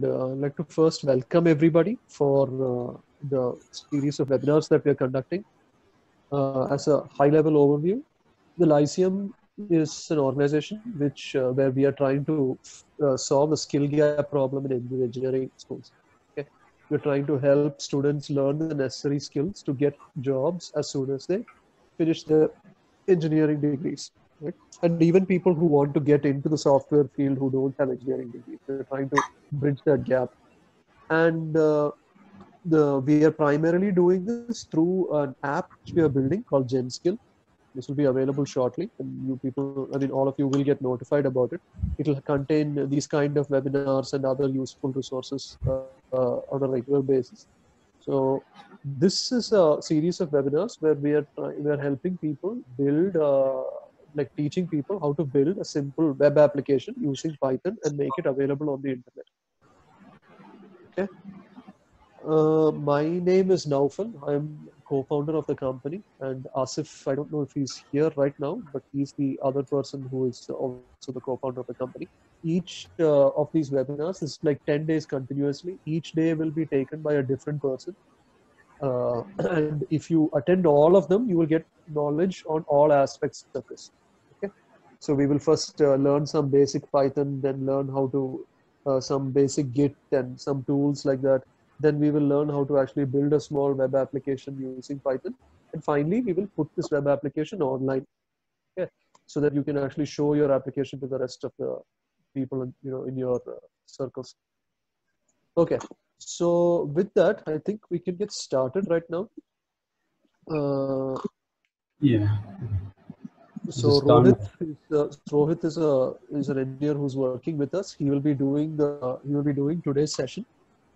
I'd like to first welcome everybody for the series of webinars that we are conducting. As a high-level overview, the Lyceum is an organization where we are trying to solve a skill gap problem in engineering schools. Okay, we're trying to help students learn the necessary skills to get jobs as soon as they finish their engineering degrees. Right? And even people who want to get into the software field who don't have engineering degrees, we're trying to bridge that gap. And we are primarily doing this through an app which we are building called GenSkill. This will be available shortly, and you people, I mean, all of you will get notified about it. It will contain these kind of webinars and other useful resources on a regular basis. So this is a series of webinars where we are helping people build, like teaching people how to build a simple web application using Python and make it available on the internet. Okay. My name is Naufal. I'm co-founder of the company, and Asif, I don't know if he's here right now, but he's the other person who is also the co-founder of the company. Each of these webinars is like 10 days continuously. Each day will be taken by a different person. And if you attend all of them, you will get knowledge on all aspects of this. Okay, so we will first learn some basic Python, then learn how to some basic Git and some tools like that. Then we will learn how to actually build a small web application using Python, and finally we will put this web application online. Okay, so that you can actually show your application to the rest of the people in your circles. Okay. So with that, I think we can get started right now. Yeah. So Rohit is an engineer who's working with us. He will be doing today's session.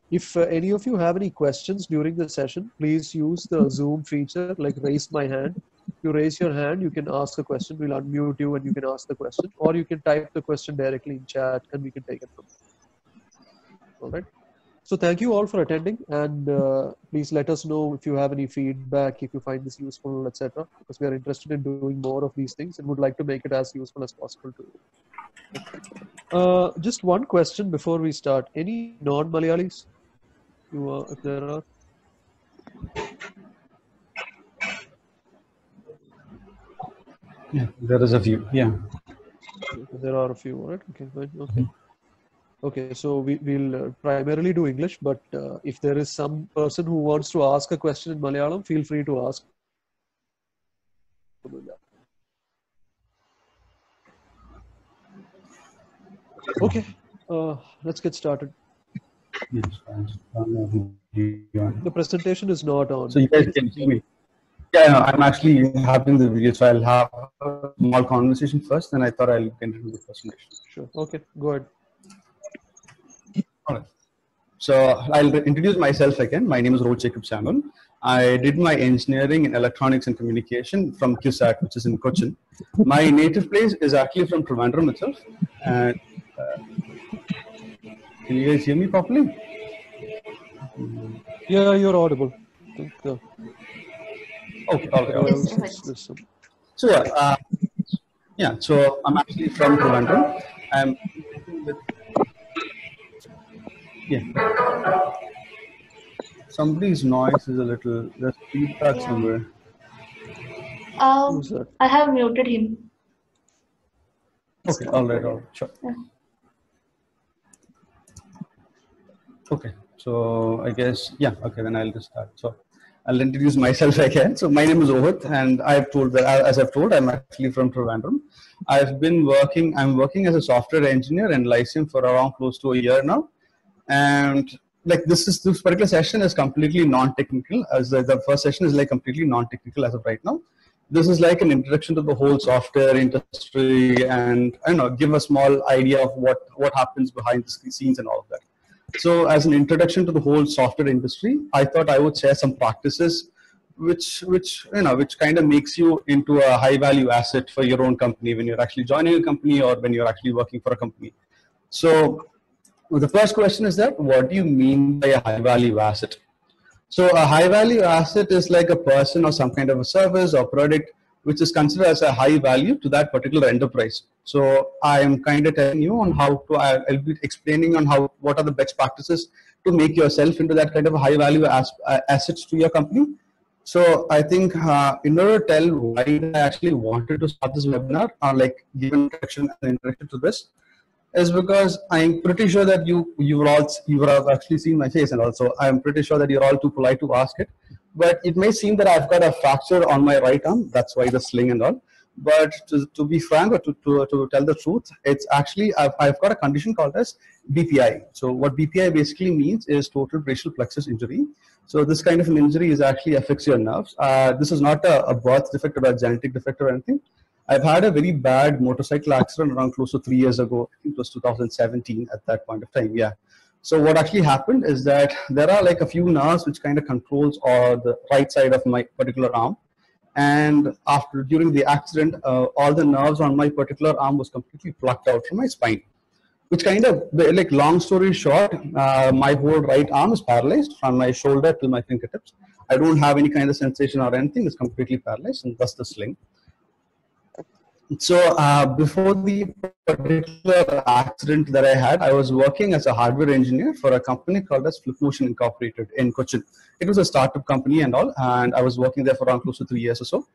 If any of you have any questions during the session, please use the Zoom feature, like raise my hand. If you raise your hand, you can ask a question. We'll unmute you and you can ask the question, or you can type the question directly in chat and we can take it from there. All right. So thank you all for attending, and please let us know if you have any feedback, if you find this useful, etc. Because we are interested in doing more of these things and would like to make it as useful as possible to you. Just one question before we start. Any non-Malayalis? If there are? Yeah, there is a few. Yeah. There are a few, right? Okay, fine. Okay. Okay, so we'll primarily do English, but if there is some person who wants to ask a question in Malayalam, feel free to ask. Okay, let's get started. Yes, the presentation is not on. So you guys can see me. Yeah, no, I'm actually having the video, so I'll have a small conversation first, and I thought I'll get into the presentation. Sure. Okay, go ahead. All right. So I'll introduce myself again. My name is Rohit Jacob Samuel. I did my engineering in electronics and communication from CUSAT, which is in Cochin. My native place is actually from Trivandrum itself. And can you guys hear me properly? Yeah, you're audible. I think, okay, okay. So yeah, so I'm actually from Trivandrum. I'm with, yeah. Somebody's noise is a little, there's feedback somewhere. I have muted him. Okay, all right, sure. Yeah. Okay, so I guess, yeah, okay, then I'll just start. So I'll introduce myself again. So my name is Rohit, and I've told that, as I've told, I'm actually from Trivandrum. I'm working as a software engineer in Lyceum for around close to a year now. And like this particular session is completely non-technical, as the first session is like completely non-technical as of right now. This is like an introduction to the whole software industry, and I don't know, give a small idea of what happens behind the scenes and all of that. So as an introduction to the whole software industry, I thought I would share some practices which kind of makes you into a high value asset for your own company when you're actually joining a company or when you're actually working for a company. So the first question is that, what do you mean by a high value asset? So a high value asset is like a person or some kind of a service or product which is considered as a high value to that particular enterprise. So I am kind of telling you on how to, I'll be explaining on how, what are the best practices to make yourself into that kind of a high value assets to your company. So I think in order to tell why I actually wanted to start this webinar, or like give an introduction to this, is because I'm pretty sure that you have actually seen my face, and also I'm pretty sure that you're all too polite to ask it. But it may seem that I've got a fracture on my right arm. That's why the sling and all. But to be frank, or to tell the truth, it's actually I've got a condition called as BPI. So what BPI basically means is total brachial plexus injury. So this kind of an injury is actually affects your nerves. This is not a birth defect or a genetic defect or anything. I've had a very bad motorcycle accident around close to 3 years ago. I think it was 2017 at that point of time. Yeah. So what actually happened is that there are like a few nerves which kind of controls the right side of my particular arm. And during the accident, all the nerves on my particular arm was completely plucked out from my spine. Which kind of, like, long story short, my whole right arm is paralyzed from my shoulder to my fingertips. I don't have any kind of sensation or anything. It's completely paralyzed, and thus the sling. So before the particular accident that I had, I was working as a hardware engineer for a company called as Flipmotion Incorporated in Cochin. It was a startup company and all, and I was working there for around close to 3 years or so.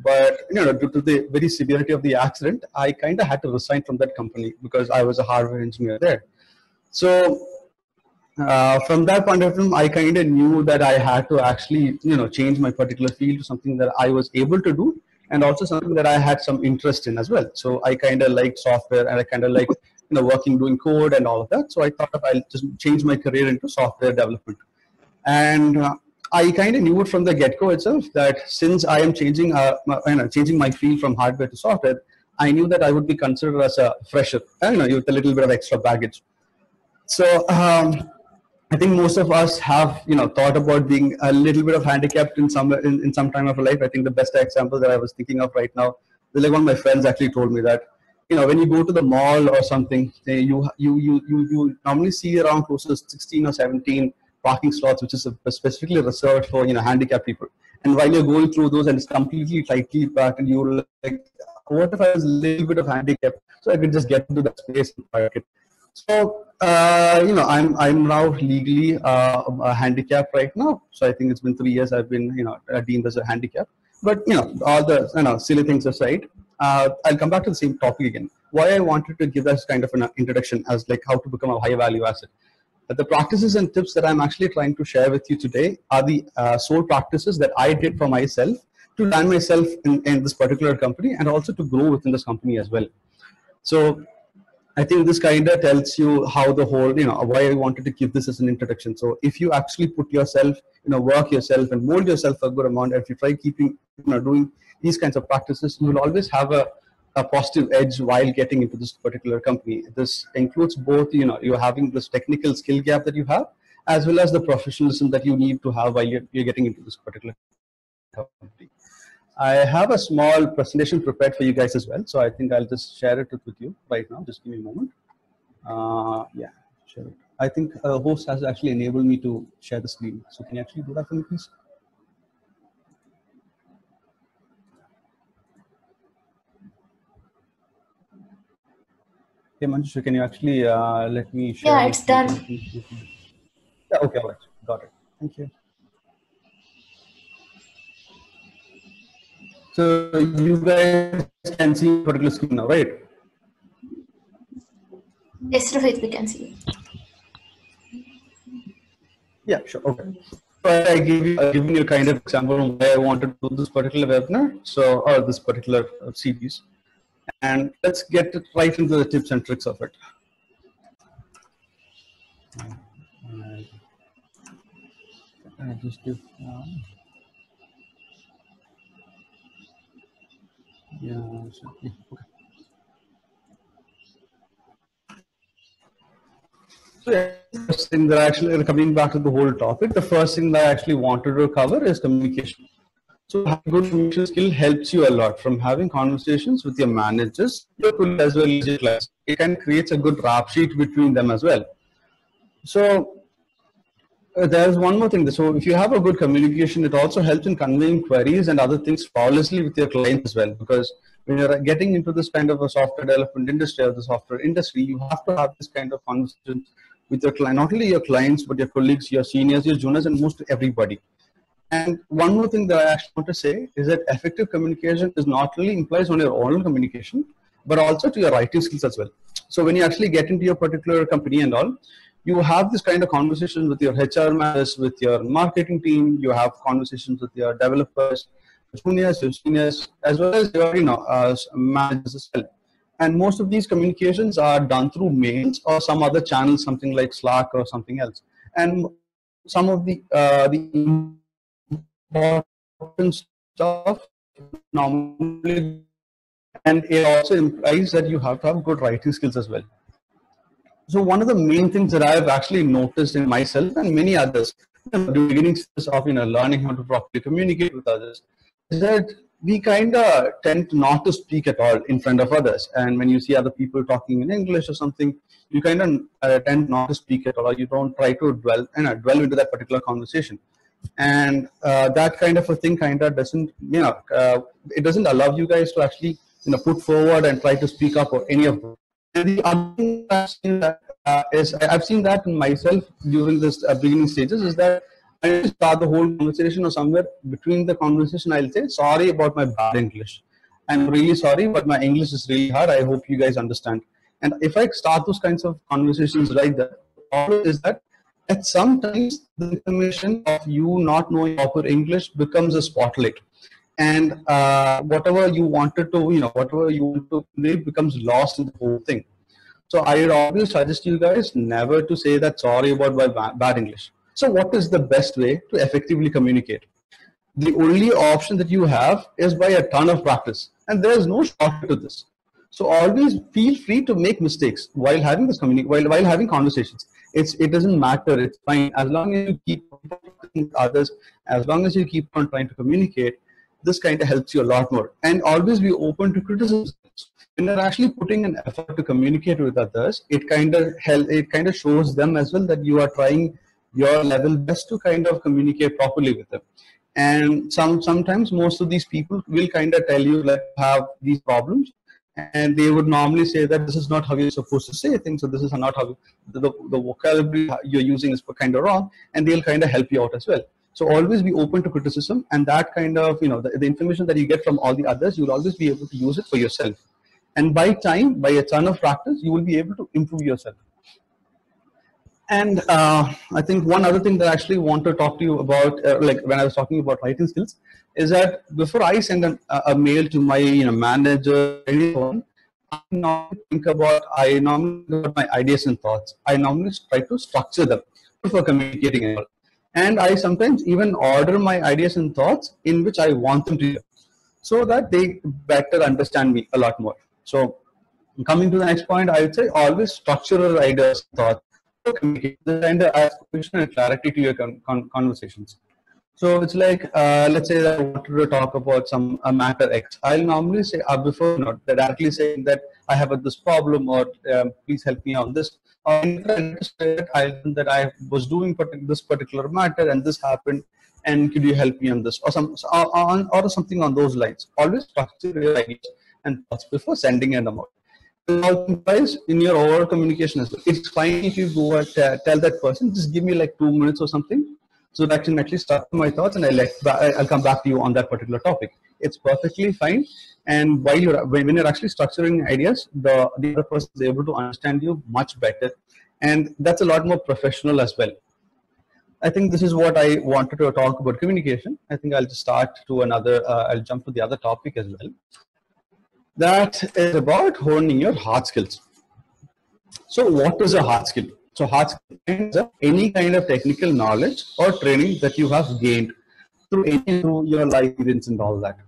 But due to the very severity of the accident, I kind of had to resign from that company because I was a hardware engineer there. So from that point of view, I kind of knew that I had to actually change my particular field to something that I was able to do, and also something that I had some interest in as well. So I kind of liked software, and I kind of liked working, doing code and all of that. So I thought I'll just change my career into software development. And I kind of knew it from the get-go itself that since I am changing my field from hardware to software, I knew that I would be considered as a fresher, with a little bit of extra baggage. So I think most of us have thought about being a little bit of handicapped in some time of our life. I think the best example that I was thinking of right now is like one of my friends actually told me that when you go to the mall or something, you normally see around close to 16 or 17 parking slots, which is specifically reserved for handicapped people. And while you're going through those and it's completely tightly packed, and you're like, what if I was a little bit of handicapped, so I could just get into that space and park it. So I'm now legally handicapped right now. So I think it's been 3 years I've been deemed as a handicap. But all the silly things aside, I'll come back to the same topic again. Why I wanted to give this kind of an introduction as like how to become a high value asset. The practices and tips that I'm actually trying to share with you today are the sole practices that I did for myself to land myself in this particular company, and also to grow within this company as well. So I think this kind of tells you how the whole, why I wanted to give this as an introduction. So if you actually put yourself, work yourself and mold yourself a good amount, and if you try keeping, doing these kinds of practices, you will always have a positive edge while getting into this particular company. This includes both, you're having this technical skill gap that you have, as well as the professionalism that you need to have while you're getting into this particular company. I have a small presentation prepared for you guys as well, so I think I'll just share it with you right now. Just give me a moment. Yeah, share it. I think a host has actually enabled me to share the screen. So can you actually do that for me, please? Hey, Manjushri, can you actually let me share? Yeah, it's done. Yeah, okay, all right. Got it. Thank you. So you guys can see particular screen now, right? Yes, Rohit, we can see. Yeah, sure. Okay. So I giving you a kind of example of why I wanted to do this particular webinar, or this particular series, and let's get right into the tips and tricks of it. Just give. Yeah. Okay. So yeah, first thing that actually, coming back to the whole topic, the first thing that I actually wanted to cover is communication. So having good communication skill helps you a lot, from having conversations with your managers as well as your clients. It can create a good rap sheet between them as well. So There's one more thing. So if you have a good communication, it also helps in conveying queries and other things flawlessly with your clients as well. Because when you're getting into this kind of a software development industry or the software industry, you have to have this kind of conversation with your client, not only your clients, but your colleagues, your seniors, your juniors, and most everybody. And one more thing that I actually want to say is that effective communication is not only implies on your oral communication, but also to your writing skills as well. So when you actually get into your particular company and all, you have this kind of conversations with your HR managers, with your marketing team, you have conversations with your developers, juniors, your seniors, as well as your managers as well. And most of these communications are done through mails or some other channel, something like Slack or something else. And some of the important stuff normally, and it also implies that you have to have good writing skills as well. So one of the main things that I've actually noticed in myself and many others, in the beginning of learning how to properly communicate with others, is that we kind of tend not to speak at all in front of others. And when you see other people talking in English or something, you kind of tend not to speak at all, or you don't try to dwell into that particular conversation. And that kind of a thing kind of doesn't, it doesn't allow you guys to actually, put forward and try to speak up or any of them. And the other thing I've seen that in myself during this beginning stages is that I start the whole conversation, or somewhere between the conversation I'll say, sorry about my bad English. I'm really sorry, but my English is really hard. I hope you guys understand. And if I start those kinds of conversations like that, the problem is that at sometimes the information of you not knowing proper English becomes a spotlight. And whatever you wanted to, whatever you want to read becomes lost in the whole thing. So I would always suggest you guys never to say that sorry about my bad English. So what is the best way to effectively communicate? The only option that you have is by a ton of practice. And there is no shortcut to this. So always feel free to make mistakes while having this while having conversations. It doesn't matter. It's fine as long as you keep with others. As long as you keep on trying to communicate, this kind of helps you a lot more. And always be open to criticism. When you're actually putting an effort to communicate with others, it kind of shows them as well that you are trying your level best to kind of communicate properly with them. And sometimes most of these people will kind of tell you like have these problems, and they would normally say that this is not how you're supposed to say things, so this is not how the vocabulary you're using is kind of wrong, and they'll kind of help you out as well. So always be open to criticism, and that kind of, the information that you get from all the others, you'll always be able to use it for yourself. And by a ton of practice, you will be able to improve yourself. And I think one other thing that I actually want to talk to you about, like when I was talking about writing skills, is that before I send a mail to my manager, anyone, I normally think about my ideas and thoughts. I normally try to structure them before communicating. And I sometimes even order my ideas and thoughts in which I want them to hear, so that they better understand me a lot more. So coming to the next point, I would say always structure your ideas and thoughts. Communicate and add question and clarity to your conversations. So it's like, let's say that I wanted to talk about some matter X. I'll normally say before not directly saying that I have this problem, or please help me on this. Or that I was doing this particular matter and this happened, and could you help me on this, or something on those lines. Always structure your ideas and thoughts before sending an amount. Guys, in your overall communication as well, it's fine if you go and tell that person, just give me like 2 minutes or something, so that I can actually start my thoughts, and I'll come back to you on that particular topic. It's perfectly fine. And when you're actually structuring ideas, the other person is able to understand you much better, and that's a lot more professional as well. I think this is what I wanted to talk about communication. I think I'll just start to I'll jump to the other topic as well. That is about honing your hard skills. So what is a hard skill? So hard skill is any kind of technical knowledge or training that you have gained through your life experience and all that.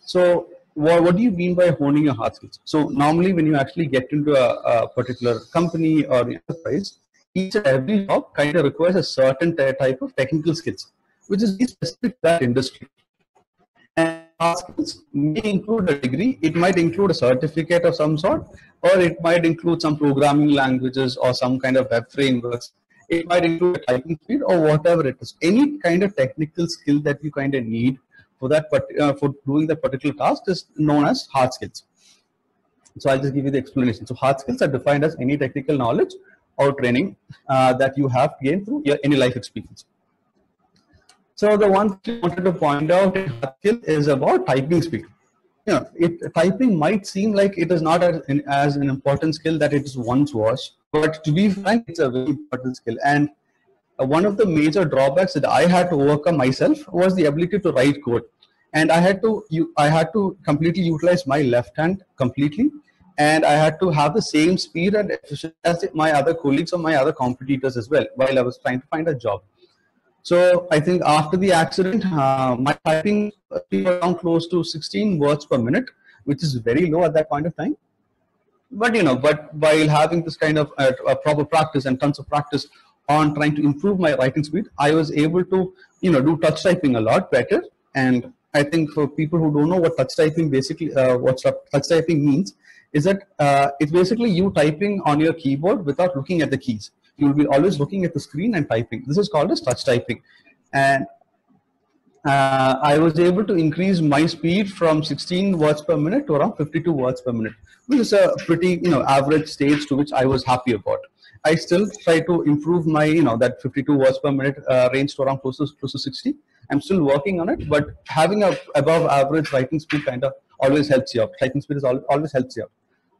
So what do you mean by honing your hard skills? So normally when you actually get into a particular company or enterprise, each and every job kind of requires a certain type of technical skills, which is specific to that industry. And hard skills may include a degree, it might include a certificate of some sort, or it might include some programming languages or some kind of web frameworks. It might improve your typing speed or whatever it is. Any kind of technical skill that you kind of need for that for doing that particular task is known as hard skills. So I'll just give you the explanation. So hard skills are defined as any technical knowledge or training that you have gained through any life experience. So the one thing I wanted to point out in hard skill is about typing speed. Typing might seem like it is not as an important skill that it once was, but to be frank, it's a very important skill. And one of the major drawbacks that I had to overcome myself was the ability to write code. And I had to completely utilize my left hand completely, and I had to have the same speed and efficiency as my other colleagues or my other competitors as well while I was trying to find a job. So I think after the accident, my typing was around close to 16 words per minute, which is very low at that point of time. But while having this kind of proper practice and tons of practice on trying to improve my writing speed, I was able to do touch typing a lot better. And I think for people who don't know what touch typing touch typing means, is that it's basically you typing on your keyboard without looking at the keys. You will be always looking at the screen and typing. This is called as touch typing. And I was able to increase my speed from 16 words per minute to around 52 words per minute, which is a pretty average stage to which I was happy about. I still try to improve my that 52 words per minute range to around close to 60. I'm still working on it, but having a above average writing speed kind of always helps you out. Typing speed always helps you out.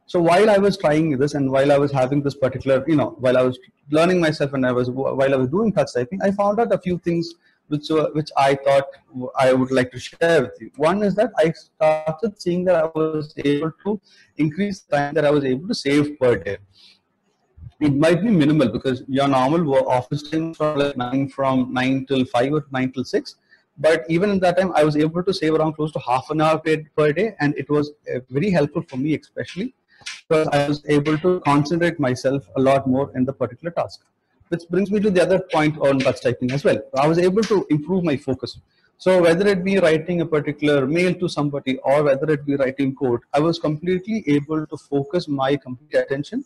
So while I was trying this and while I was having this particular, while I was learning myself and while I was doing touch typing, I found out a few things which I thought I would like to share with you. One is that I started seeing that I was able to increase the time that I was able to save per day. It might be minimal because your normal office time from 9 till 5 or 9 till 6. But even in that time, I was able to save around close to half an hour per day. And it was very helpful for me, especially because I was able to concentrate myself a lot more in the particular task. Which brings me to the other point on touch typing as well. I was able to improve my focus. So whether it be writing a particular mail to somebody or whether it be writing code, I was completely able to focus my complete attention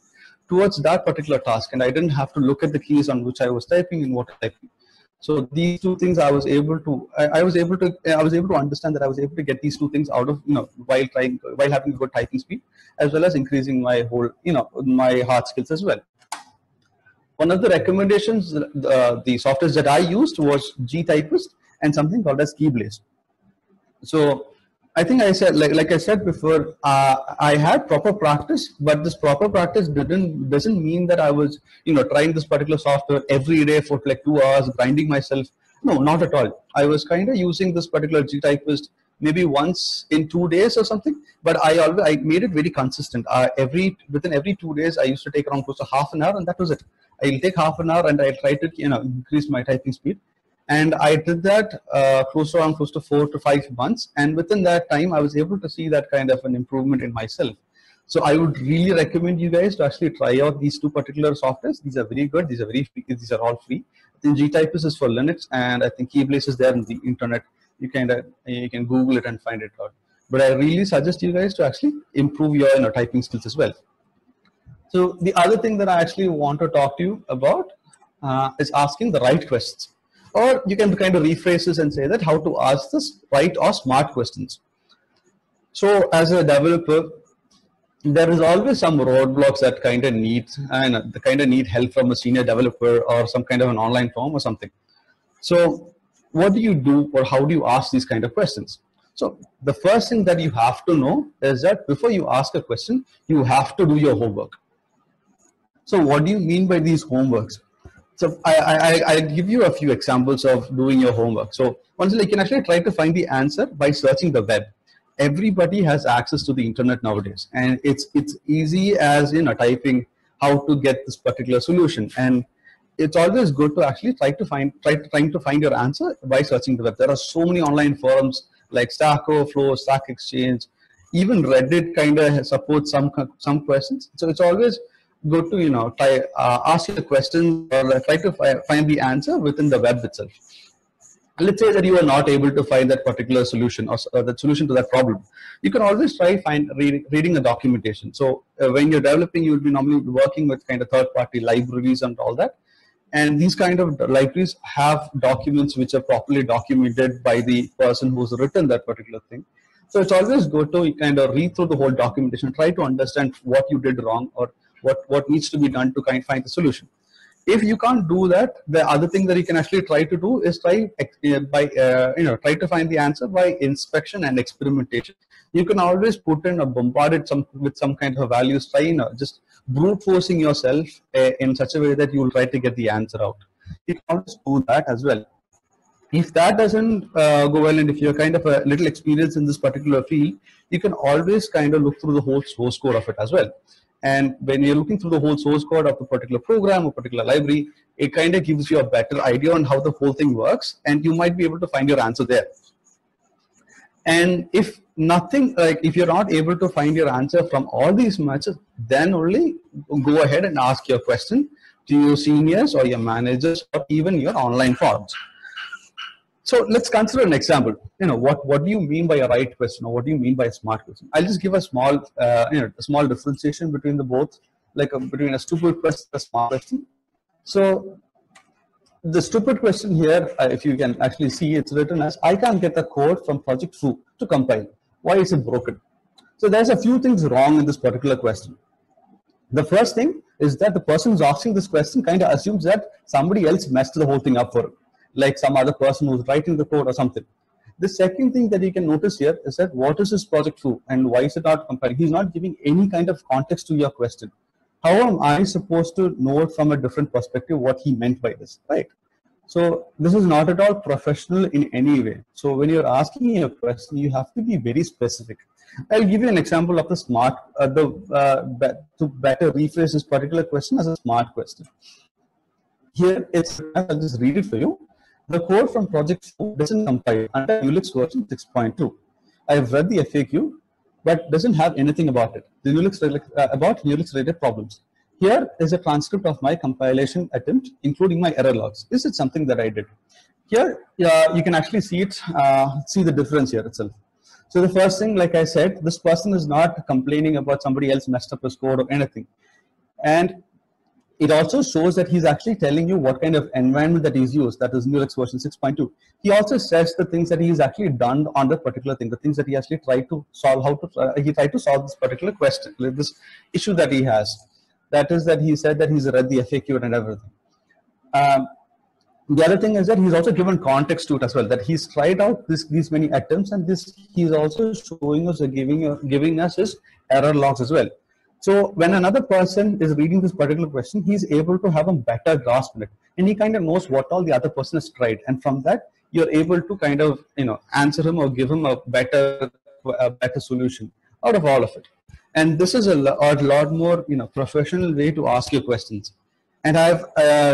towards that particular task, and I didn't have to look at the keys on which I was typing and what typing. So these two things I was able to understand that I was able to get these two things out of while having a good typing speed, as well as increasing my whole my hard skills as well. One of the recommendations, the software that I used was GTypist and something called as Keyblaze. So I think I said, like I said before, I had proper practice, but this proper practice doesn't mean that I was trying this particular software every day for like 2 hours, grinding myself. No, not at all. I was kind of using this particular GTypist maybe once in 2 days or something, but I made it very consistent. Within every 2 days, I used to take around close to half an hour, and that was it. I'll take half an hour and I try to increase my typing speed. And I did that close to 4 to 5 months. And within that time, I was able to see that kind of an improvement in myself. So I would really recommend you guys to actually try out these two particular softwares. These are very good. These are all free. I think GTypist is for Linux, and I think Keyblaze is there on the internet. You can Google it and find it out. But I really suggest you guys to actually improve your typing skills as well. So the other thing that I actually want to talk to you about is asking the right questions. Or you can kind of rephrase this and say that how to ask this right or smart questions. So as a developer, there is always some roadblocks that kind of need help from a senior developer or some kind of an online form or something. So what do you do, or how do you ask these kind of questions? So the first thing that you have to know is that before you ask a question, you have to do your homework. So what do you mean by these homeworks? So I'll give you a few examples of doing your homework. So once you can actually try to find the answer by searching the web. Everybody has access to the internet nowadays, and it's easy as typing how to get this particular solution. And it's always good to actually trying to find your answer by searching the web. There are so many online forums like Stack Overflow, Stack Exchange, even Reddit kind of supports some questions. So it's always good to ask your questions or try to find the answer within the web itself. Let's say that you are not able to find that particular solution or the solution to that problem. You can always try reading the documentation. So when you're developing, you will be normally working with kind of third-party libraries and all that. And these kind of libraries have documents which are properly documented by the person who's written that particular thing. So it's always good to kind of read through the whole documentation, try to understand what you did wrong or what needs to be done to kind of find the solution. If you can't do that, the other thing that you can actually try to do is try to find the answer by inspection and experimentation. You can always put in or bombard it with some kind of values, just brute forcing yourself in such a way that you will try to get the answer out. You can always do that as well. If that doesn't go well, and if you're kind of a little experienced in this particular field, you can always kind of look through the whole source code of it as well. And when you're looking through the whole source code of a particular program or particular library, it kind of gives you a better idea on how the whole thing works, and you might be able to find your answer there. And if nothing, like if you're not able to find your answer from all these matches, then only go ahead and ask your question to your seniors or your managers or even your online forums. So let's consider an example. What do you mean by a right question, or what do you mean by a smart question? I'll just give a small, a small differentiation between the both, like between a stupid question and a smart question. So the stupid question here, if you can actually see, it's written as, I can't get the code from project foo to compile. Why is it broken? So there's a few things wrong in this particular question. The first thing is that the person who's asking this question kind of assumes that somebody else messed the whole thing up for him, like some other person who's writing the code or something. The second thing that you can notice here is that what is this project foo and why is it not compiling? He's not giving any kind of context to your question. How am I supposed to know it from a different perspective what he meant by this, right? So this is not at all professional in any way. So when you're asking a question, you have to be very specific. I'll give you an example of the smart, to better rephrase this particular question as a smart question. Here, I'll just read it for you. The code from Project foo doesn't compile under Ulix version 6.2. I've read the FAQ, but doesn't have anything about it. The Ulix about Ulix related problems. Here is a transcript of my compilation attempt, including my error logs. This is something that I did. Here, you can actually see it, see the difference here itself. So the first thing, like I said, this person is not complaining about somebody else messed up his code or anything. And it also shows that he's actually telling you what kind of environment that he's used, that is Ulix version 6.2. He also says the things that he's actually done on that particular thing, the things that he actually tried to solve, he tried to solve this particular question, like this issue that he has. That is that he said that he's read the FAQ and everything. The other thing is that he's also given context to it as well, that he's tried out these many attempts, and he's also showing us or giving us his error logs as well. So when another person is reading this particular question, he's able to have a better grasp on it, and he kind of knows what all the other person has tried, and from that you're able to kind of answer him or give him a better solution out of all of it. And this is a lot more professional way to ask your questions. And I've,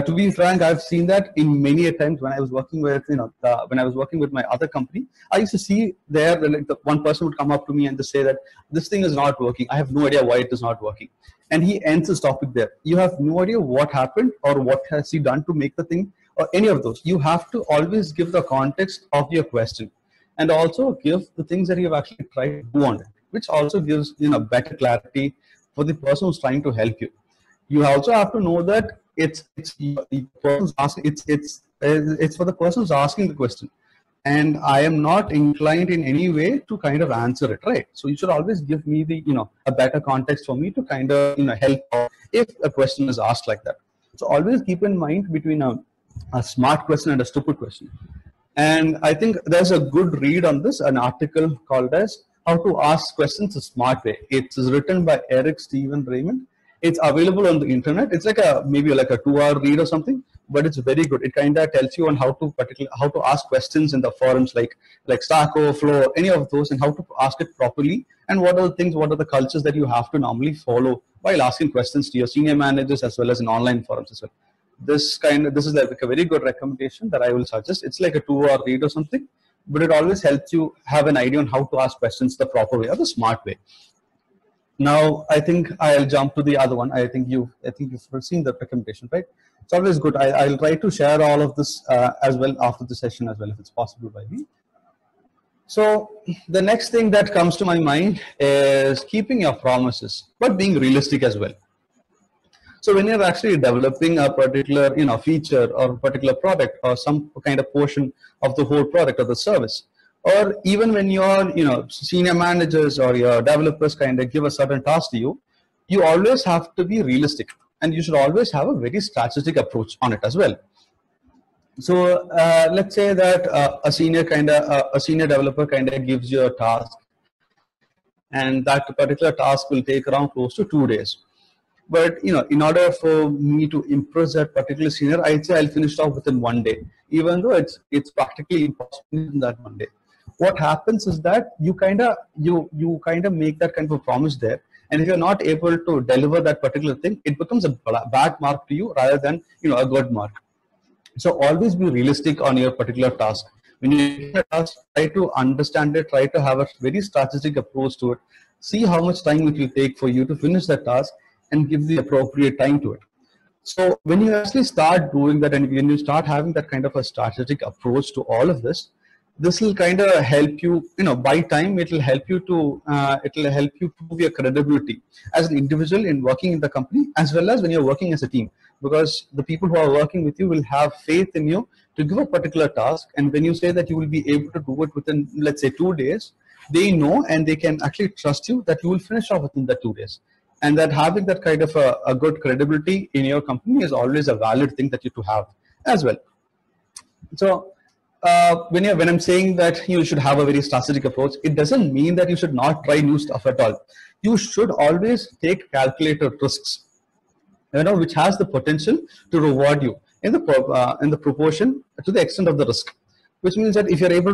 to be frank, I've seen that in many times when I was working with, when I was working with my other company. I used to see there, like the one person would come up to me and just say that this thing is not working. I have no idea why it is not working. And he ends his topic there. You have no idea what happened or what has he done to make the thing or any of those. You have to always give the context of your question and also give the things that you have actually tried to do on it, which also gives better clarity for the person who's trying to help you. You also have to know that it's for the person who's asking the question, and I am not inclined in any way to kind of answer it, right? So you should always give me the a better context for me to kind of help out if a question is asked like that. So always keep in mind between a smart question and a stupid question. And I think there's a good read on this, an article called as How to Ask Questions a Smart Way. It's written by Eric Steven Raymond. It's available on the internet. It's like maybe like a 2-hour read or something, but it's very good. It kind of tells you on how to ask questions in the forums like Stack Overflow, any of those, and how to ask it properly, and what are the cultures that you have to normally follow while asking questions to your senior managers as well as in online forums as well. This is like a very good recommendation that I will suggest. It's like a 2-hour read or something, but it always helps you have an idea on how to ask questions the proper way or the smart way. Now, I think I'll jump to the other one. I think you've seen the recommendation, right? It's always good. I'll try to share all of this as well after the session as well, if it's possible by me. So the next thing that comes to my mind is keeping your promises, but being realistic as well. So when you're actually developing a particular, feature or a particular product or some kind of portion of the whole product or the service, or even when your, senior managers or your developers kind of give a certain task to you, you always have to be realistic, and you should always have a very strategic approach on it as well. So let's say that a senior developer kind of gives you a task, and that particular task will take around close to 2 days. But in order for me to impress that particular senior, I'd say I'll finish it off within 1 day, even though it's practically impossible in that 1 day. What happens is that you kind of make that kind of a promise there, and if you're not able to deliver that particular thing, it becomes a bad mark to you rather than a good mark. So always be realistic on your particular task. When you get a task, try to understand it, try to have a very strategic approach to it. See how much time it will take for you to finish that task and give the appropriate time to it. So when you actually start doing that, and when you start having that kind of a strategic approach to all of this, this will kind of help you, by time it will help you to, prove your credibility as an individual in working in the company, as well as when you're working as a team, because the people who are working with you will have faith in you to give a particular task. And when you say that you will be able to do it within, let's say, 2 days, they know and they can actually trust you that you will finish off within the 2 days. And that having that kind of a good credibility in your company is always a valid thing that you to have as well. So when I'm saying that you should have a very strategic approach, it doesn't mean that you should not try new stuff at all. You should always take calculated risks, which has the potential to reward you in the proportion to the extent of the risk. Which means that if you're able,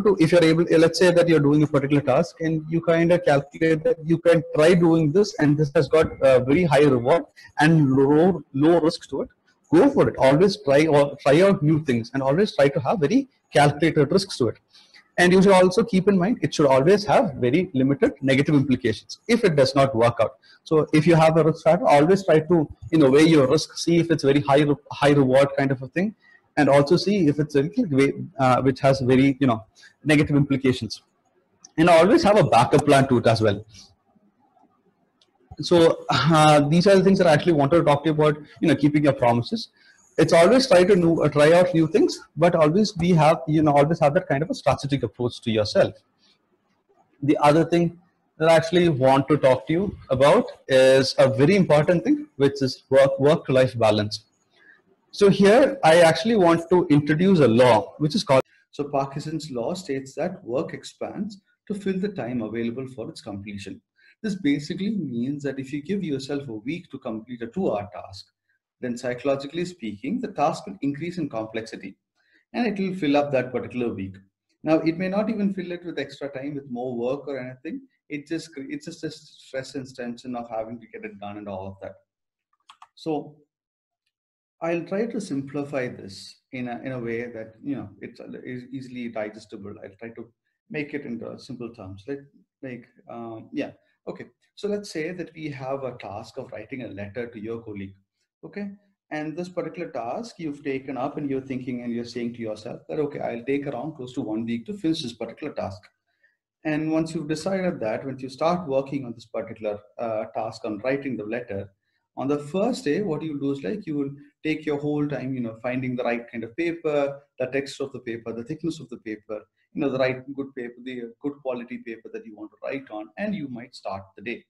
let's say that you're doing a particular task and you kind of calculate that you can try doing this, and this has got a very high reward and low risk to it, go for it. Always try out new things, and always try to have very calculated risks to it. And you should also keep in mind, it should always have very limited negative implications if it does not work out. So if you have a risk factor, always try to weigh your risk, see if it's very high reward kind of a thing, and also see if it's a which has very negative implications. And always have a backup plan to it as well. So these are the things that I actually wanted to talk to you about, keeping your promises. It's always try out new things, but always always have that kind of a strategic approach to yourself. The other thing that I actually want to talk to you about is a very important thing, which is work-life balance. So here I actually want to introduce a law which is called. So Parkinson's law states that work expands to fill the time available for its completion. This basically means that if you give yourself a week to complete a 2-hour task, then psychologically speaking, the task will increase in complexity and it will fill up that particular week. Now, it may not even fill it with extra time, with more work or anything. It's just a stress and tension of having to get it done and all of that. So I'll try to simplify this in a way that it's easily digestible. I'll try to make it into simple terms. Okay. So let's say that we have a task of writing a letter to your colleague. Okay. And this particular task you've taken up, and you're thinking and you're saying to yourself that, okay, I'll take around close to 1 week to finish this particular task. And once you've decided that, once you start working on this particular task on writing the letter, on the first day, what you do is you will take your whole time, finding the right kind of paper, the text of the paper, the thickness of the paper, the right good paper, the good quality paper that you want to write on, and you might start the day.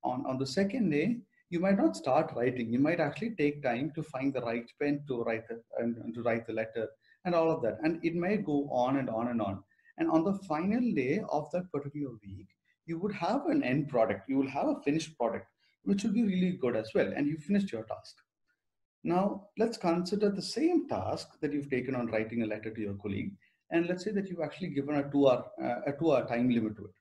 On the second day, you might not start writing. You might actually take time to find the right pen to write the letter and all of that. And it may go on and on and on. And on the final day of that particular week, you would have an end product. You will have a finished product, which will be really good as well. And you finished your task. Now, let's consider the same task that you've taken on writing a letter to your colleague. And let's say that you've actually given a 2-hour time limit to it.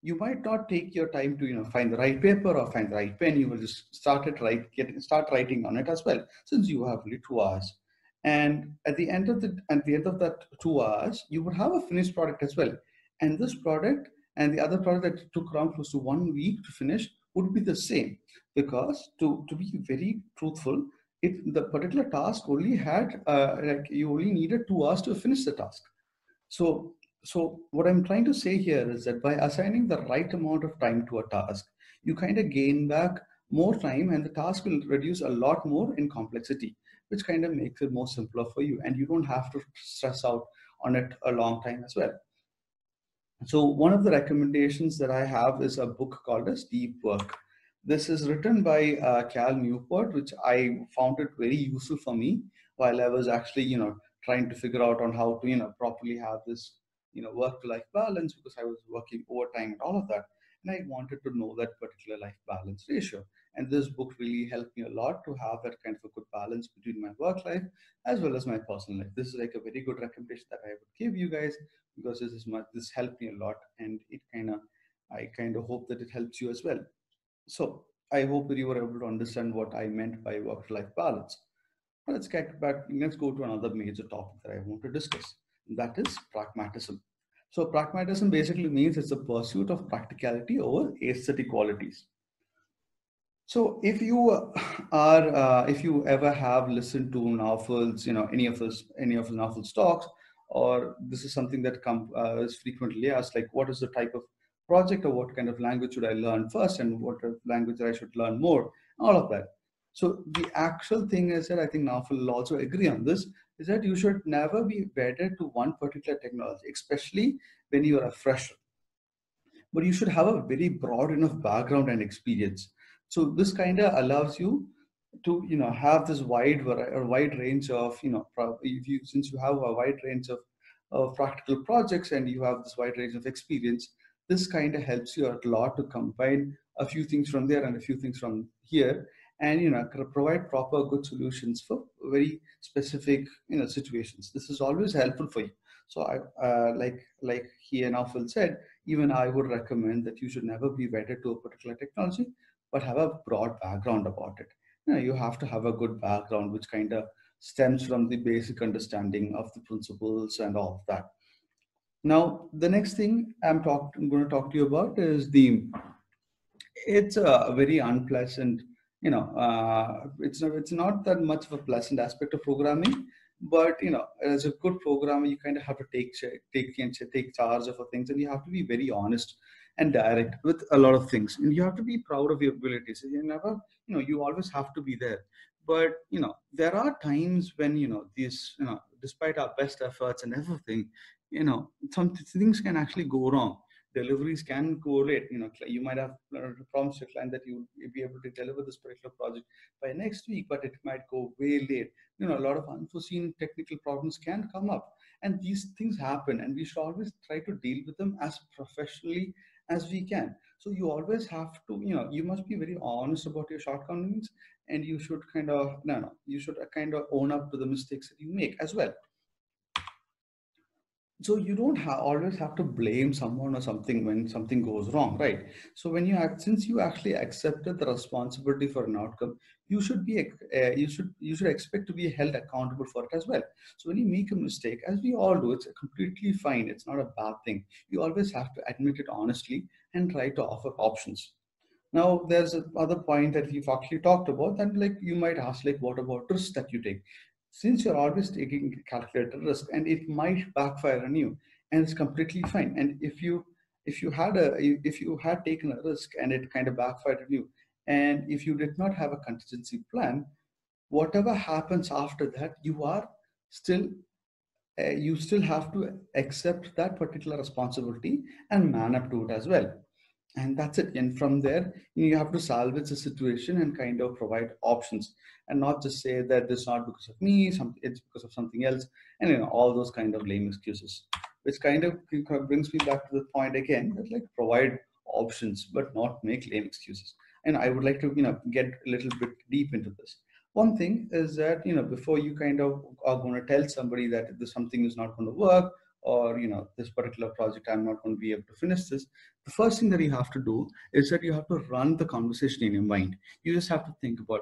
You might not take your time to find the right paper or find the right pen. You will just start writing on it as well, since you have only 2 hours. And at the end of that 2 hours, you would have a finished product as well. And this product and the other product that took around close to 1 week to finish would be the same, because to be very truthful, the particular task only had you only needed 2 hours to finish the task. So what I'm trying to say here is that by assigning the right amount of time to a task, you kind of gain back more time, and the task will reduce a lot more in complexity, which kind of makes it more simpler for you, and you don't have to stress out on it a long time as well. So one of the recommendations that I have is a book called as Deep Work. This is written by Cal Newport, which I found it very useful for me while I was actually, trying to figure out on how to, properly have this, work-life balance, because I was working overtime and all of that. And I wanted to know that particular life balance ratio. And this book really helped me a lot to have that kind of a good balance between my work life as well as my personal life. This is like a very good recommendation that I would give you guys, because this helped me a lot, and I kind of hope that it helps you as well. So I hope that you were able to understand what I meant by work-life balance. Now let's get back. Let's go to another major topic that I want to discuss. That is pragmatism. So pragmatism basically means it's a pursuit of practicality over aesthetic qualities. So if you ever have listened to novels, any of the novels talks, or this is something that is frequently asked, like what is the type of project or what kind of language should I learn first, and what language I should learn more, all of that. So the actual thing is that I think novel will also agree on this, is that you should never be wedded to one particular technology, especially when you are a fresher, but you should have a very broad enough background and experience. So this kind of allows you to have this wide range of since you have a wide range of practical projects, and you have this wide range of experience, this kind of helps you a lot to combine a few things from there and a few things from here, and provide proper good solutions for very specific situations. This is always helpful for you. So I like he and Phil said, even I would recommend that you should never be wedded to a particular technology, but have a broad background about it. You have to have a good background which kind of stems from the basic understanding of the principles and all of that. Now, the next thing I'm going to talk to you about is it's a very unpleasant, it's not that much of a pleasant aspect of programming, but as a good programmer, you kind of have to take charge of things, and you have to be very honest and direct with a lot of things, and you have to be proud of your abilities. You always have to be there, but there are times when these despite our best efforts and everything, some things can actually go wrong. Deliveries can go late. You might have promised your client that you'll be able to deliver this particular project by next week, but it might go way late. A lot of unforeseen technical problems can come up, and these things happen, and we should always try to deal with them as professionally as we can. So you always have to, you must be very honest about your shortcomings, and you should you should kind of own up to the mistakes that you make as well. So you don't always have to blame someone or something when something goes wrong, right? So when since you actually accepted the responsibility for an outcome, you should you should expect to be held accountable for it as well. So when you make a mistake, as we all do, it's completely fine. It's not a bad thing. You always have to admit it honestly and try to offer options. Now, there's another point that we've actually talked about, that like you might ask, like, what about risks that you take? Since you're always taking calculated risk, and it might backfire on you, and it's completely fine. And if you had taken a risk and it kind of backfired on you, and if you did not have a contingency plan, whatever happens after that, you still have to accept that particular responsibility and man up to it as well. And that's it. And from there, you have to salvage the situation and kind of provide options, and not just say that it's not because of me, it's because of something else, and all those kind of lame excuses, which kind of brings me back to the point again, that like provide options but not make lame excuses. And I would like to get a little bit deep into this. One thing is that before you kind of are going to tell somebody that this something is not going to work, or this particular project I'm not going to be able to finish this, the first thing that you have to do is that you have to run the conversation in your mind. You just have to think about,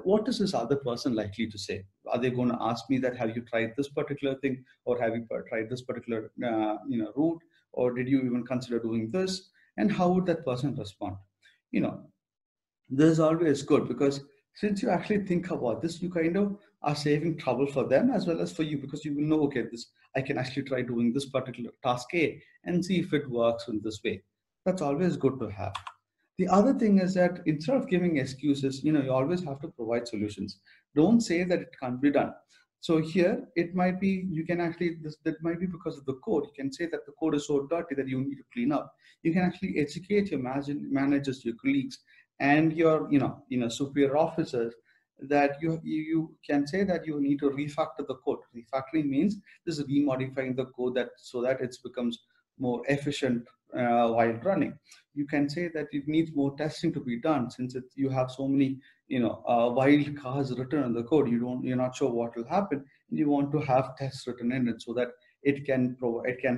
what is this other person likely to say? Are they going to ask me that, have you tried this particular thing, or have you tried this particular route, or did you even consider doing this? And how would that person respond? This is always good, because since you actually think about this, you kind of are saving trouble for them as well as for you, because you will know, okay, I can actually try doing this particular task A and see if it works in this way. That's always good to have. The other thing is that instead of giving excuses, you always have to provide solutions. Don't say that it can't be done. So here it might be, you can actually, that might be because of the code. You can say that the code is so dirty that you need to clean up. You can actually educate your managers, your colleagues, and your, superior officers, that you can say that you need to refactor the code. Refactoring means this is remodifying the code that so that it becomes more efficient while running. You can say that it needs more testing to be done, since you have so many wild cards written in the code. You're not sure what will happen. You want to have tests written in it so that it can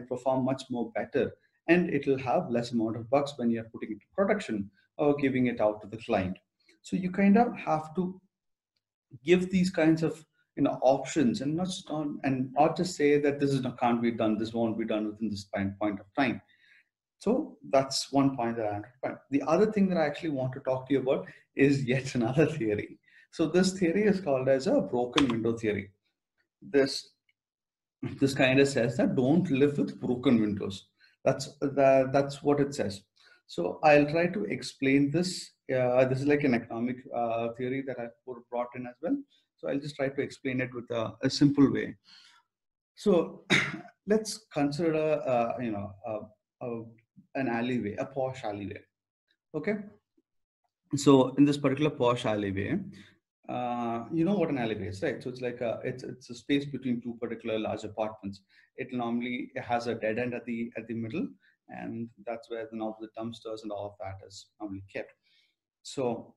perform much more better, and it will have less amount of bugs when you're putting it to production or giving it out to the client. So you kind of have to give these kinds of options, and not just say that this is not can't be done, this won't be done within this point of time. So that's one point that I understand. The other thing that I actually want to talk to you about is yet another theory. So this theory is called as a broken window theory. This kind of says that don't live with broken windows. That's what it says. So I'll try to explain this. This is like an economic theory that I brought in as well. So I'll just try to explain it with a simple way. So let's consider an alleyway, a posh alleyway. Okay. So in this particular posh alleyway, you know what an alleyway is, right? So it's like it's a space between two particular large apartments. It normally has a dead end at the middle, and that's where the dumpsters and all of that is normally kept. So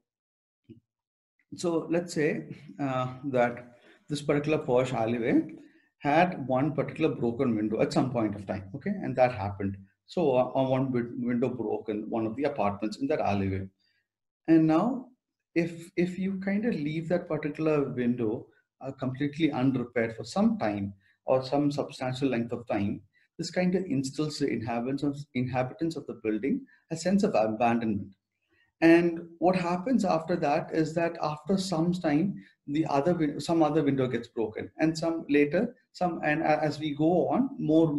let's say that this particular posh alleyway had one particular broken window at some point of time. Okay, and that happened. So one window broke in one of the apartments in that alleyway. And now, if you kind of leave that particular window completely unrepaired for some time or some substantial length of time, this kind of instills the inhabitants of the building a sense of abandonment. And what happens after that is that after some time, some other window gets broken, and some later, as we go on, more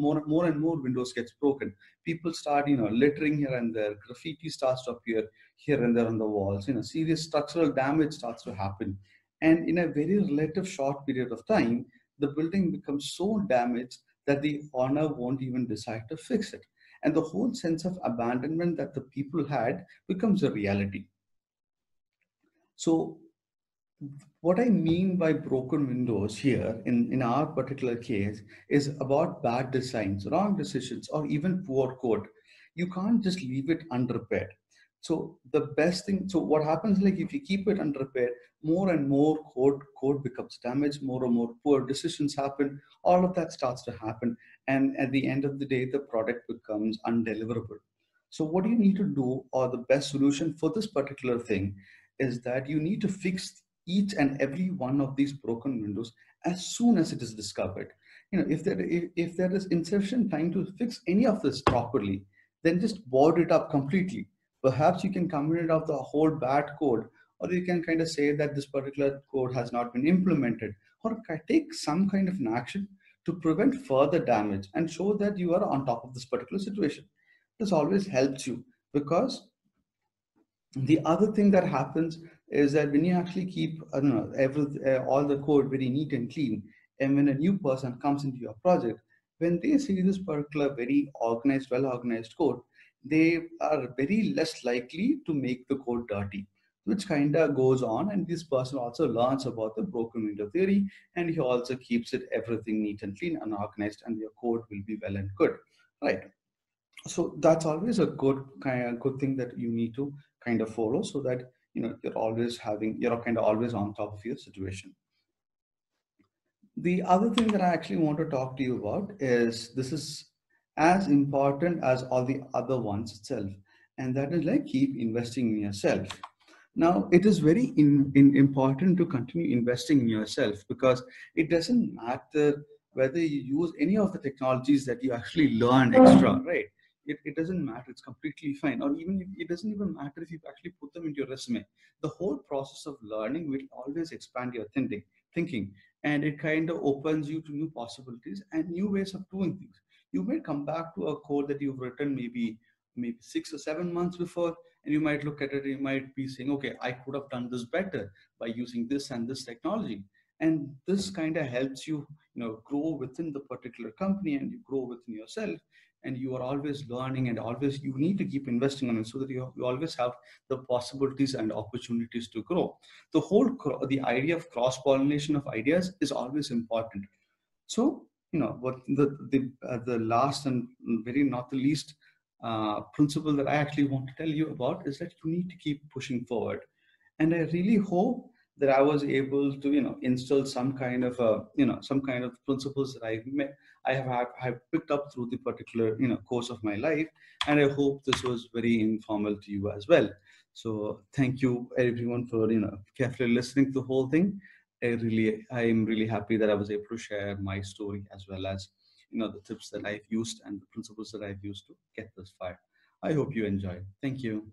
and more windows gets broken. People start, littering here and there. Graffiti starts to appear here and there on the walls. Serious structural damage starts to happen, and in a very relative short period of time, the building becomes so damaged that the owner won't even decide to fix it, and the whole sense of abandonment that the people had becomes a reality. So what I mean by broken windows here in our particular case is about bad designs, wrong decisions, or even poor code. You can't just leave it unrepaired. So the best thing, so what happens, like if you keep it unrepaired, more and more code becomes damaged, more and more poor decisions happen, all of that starts to happen. And at the end of the day, the product becomes undeliverable. So what you need to do, or the best solution for this particular thing, is that you need to fix each and every one of these broken windows as soon as it is discovered. If there is insufficient time to fix any of this properly, then just board it up completely. Perhaps you can commit out the whole bad code, or you can kind of say that this particular code has not been implemented, or take some kind of an action to prevent further damage and show that you are on top of this particular situation. This always helps you, because the other thing that happens is that when you actually keep all the code very neat and clean, and when a new person comes into your project, when they see this particular very organized, well organized code, they are very less likely to make the code dirty, which kind of goes on. And this person also learns about the broken window theory, and he also keeps it everything neat and clean and organized, and your code will be well and good, right? So that's always a good thing that you need to kind of follow, so that you're kind of always on top of your situation. The other thing that I actually want to talk to you about is, this is as important as all the other ones itself, and that is like keep investing in yourself. Now, it is very important to continue investing in yourself, because it doesn't matter whether you use any of the technologies that you actually learn extra, right? It doesn't matter. It's completely fine. Or even it doesn't even matter if you actually put them into your resume. The whole process of learning will always expand your thinking, and it kind of opens you to new possibilities and new ways of doing things. You may come back to a code that you've written maybe 6 or 7 months before, And you might look at it, you might be saying, okay, I could have done this better by using this and this technology. And this kind of helps you, grow within the particular company, and you grow within yourself, and you are always learning, and always you need to keep investing on it, so that you always have the possibilities and opportunities to grow. The idea of cross pollination of ideas is always important. So, what the last and very not the least principle that I actually want to tell you about is that you need to keep pushing forward. And I really hope that I was able to, instill some kind of principles that I have picked up through the particular, course of my life. And I hope this was very informal to you as well. So thank you everyone for, carefully listening to the whole thing. I am really happy that I was able to share my story, as well as, the tips that I've used and the principles that I've used to get this far. I hope you enjoy. Thank you.